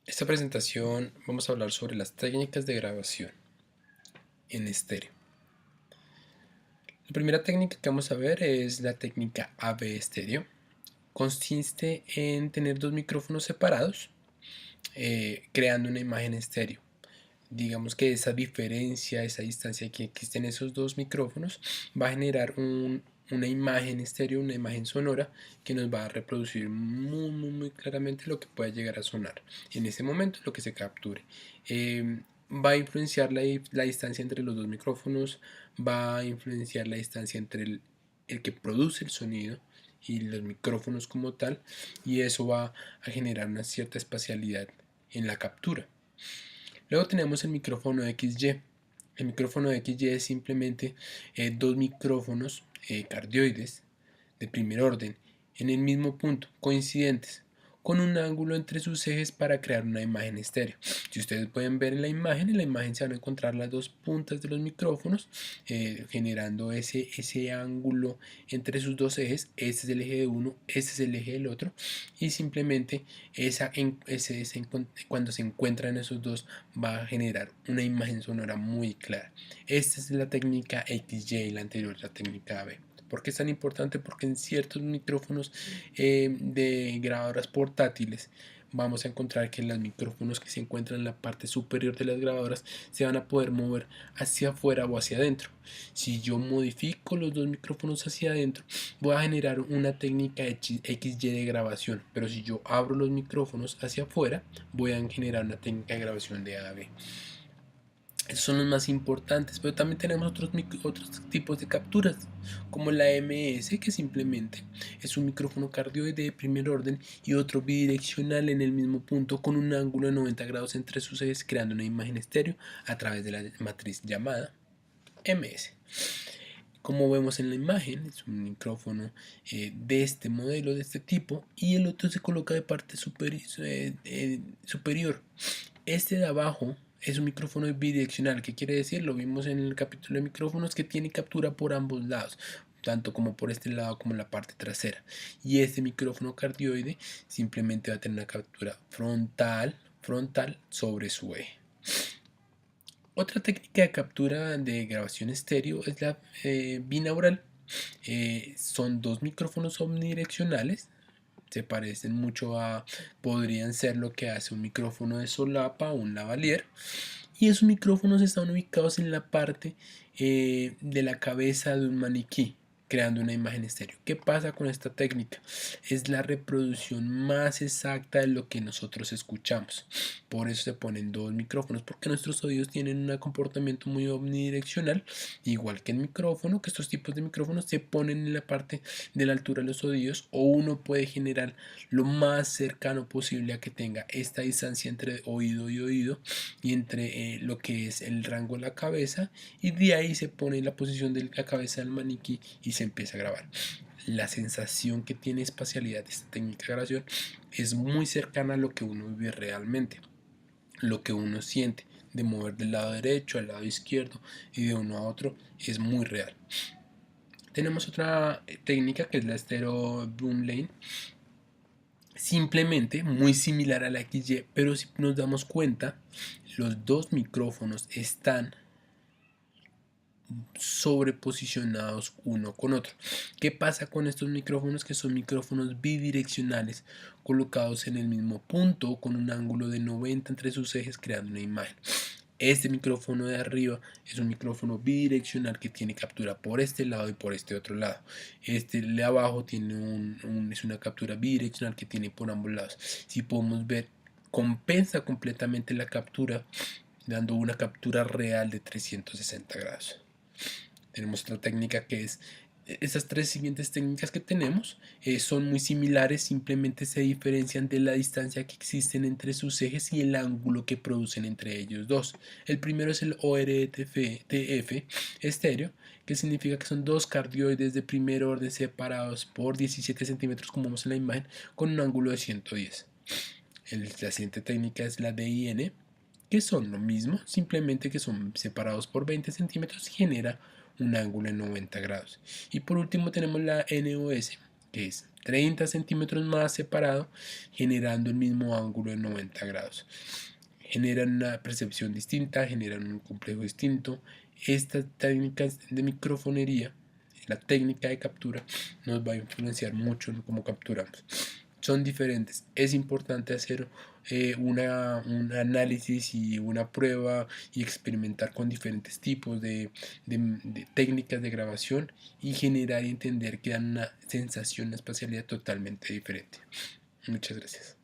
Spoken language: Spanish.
Esta presentación vamos a hablar sobre las técnicas de grabación en estéreo. La primera técnica que vamos a ver es la técnica AB estéreo. Consiste en tener dos micrófonos separados, creando una imagen estéreo. Digamos que esa diferencia, esa distancia que existe en esos dos micrófonos va a generar una imagen estéreo, una imagen sonora que nos va a reproducir muy claramente lo que pueda llegar a sonar en ese momento, lo que se capture. Va a influenciar la distancia entre los dos micrófonos, va a influenciar la distancia entre el que produce el sonido y los micrófonos como tal, y eso va a generar una cierta espacialidad en la captura. Luego tenemos el micrófono XY. El micrófono XY es simplemente dos micrófonos cardioides de primer orden en el mismo punto, coincidentes, con un ángulo entre sus ejes para crear una imagen estéreo. Si ustedes pueden ver en la imagen se van a encontrar las dos puntas de los micrófonos generando ese ángulo entre sus dos ejes. Este es el eje de uno, este es el eje del otro, y simplemente cuando se encuentran esos dos va a generar una imagen sonora muy clara. Esta es la técnica XY, la anterior, la técnica AB. ¿Por qué es tan importante? Porque en ciertos micrófonos de grabadoras portátiles vamos a encontrar que los micrófonos que se encuentran en la parte superior de las grabadoras se van a poder mover hacia afuera o hacia adentro. Si yo modifico los dos micrófonos hacia adentro, voy a generar una técnica XY de grabación, pero si yo abro los micrófonos hacia afuera, voy a generar una técnica de grabación de AB. Esos son los más importantes, pero también tenemos otros tipos de capturas, como la MS, que simplemente es un micrófono cardioide de primer orden y otro bidireccional en el mismo punto con un ángulo de 90 grados entre sus ejes, creando una imagen estéreo a través de la matriz llamada MS. Como vemos en la imagen, es un micrófono de este modelo, de este tipo, y el otro se coloca de parte superior. Este de abajo es un micrófono bidireccional. ¿Qué quiere decir? Lo vimos en el capítulo de micrófonos, que tiene captura por ambos lados, tanto como por este lado como en la parte trasera. Y este micrófono cardioide simplemente va a tener una captura frontal sobre su eje. Otra técnica de captura de grabación estéreo es la binaural. Son dos micrófonos omnidireccionales. Se parecen mucho podrían ser lo que hace un micrófono de solapa o un lavalier. Y esos micrófonos están ubicados en la parte de la cabeza de un maniquí, creando una imagen estéreo. ¿Qué pasa con esta técnica? Es la reproducción más exacta de lo que nosotros escuchamos. Por eso se ponen dos micrófonos, porque nuestros oídos tienen un comportamiento muy omnidireccional, igual que el micrófono, que estos tipos de micrófonos se ponen en la parte de la altura de los oídos, o uno puede generar lo más cercano posible a que tenga esta distancia entre oído y oído y entre lo que es el rango de la cabeza, y de ahí se pone en la posición de la cabeza del maniquí y se empieza a grabar. La sensación que tiene espacialidad de esta técnica de grabación es muy cercana a lo que uno vive realmente, lo que uno siente de mover del lado derecho al lado izquierdo y de uno a otro es muy real. Tenemos otra técnica que es la Stereo Boom Lane, simplemente muy similar a la XY, pero si nos damos cuenta, los dos micrófonos están sobreposicionados uno con otro. ¿Qué pasa con estos micrófonos? Que son micrófonos bidireccionales colocados en el mismo punto con un ángulo de 90 entre sus ejes, creando una imagen. Este micrófono de arriba es un micrófono bidireccional que tiene captura por este lado y por este otro lado. Este de abajo tiene es una captura bidireccional que tiene por ambos lados. Si podemos ver, compensa completamente la captura, dando una captura real de 360 grados. Tenemos otra técnica que es, esas tres siguientes técnicas que tenemos son muy similares, simplemente se diferencian de la distancia que existen entre sus ejes y el ángulo que producen entre ellos dos. El primero es el ORTF estéreo, que significa que son dos cardioides de primer orden separados por 17 centímetros, como vemos en la imagen, con un ángulo de 110. La siguiente técnica es la DIN, que son lo mismo, simplemente que son separados por 20 centímetros y genera un ángulo de 90 grados. Y por último tenemos la NOS, que es 30 centímetros más separado, generando el mismo ángulo de 90 grados. Generan una percepción distinta, generan un complejo distinto. Estas técnicas de microfonería, la técnica de captura, nos va a influenciar mucho en cómo capturamos. Son diferentes. Es importante hacer un análisis y una prueba y experimentar con diferentes tipos de técnicas de grabación y generar y entender que dan una sensación, una espacialidad totalmente diferente. Muchas gracias.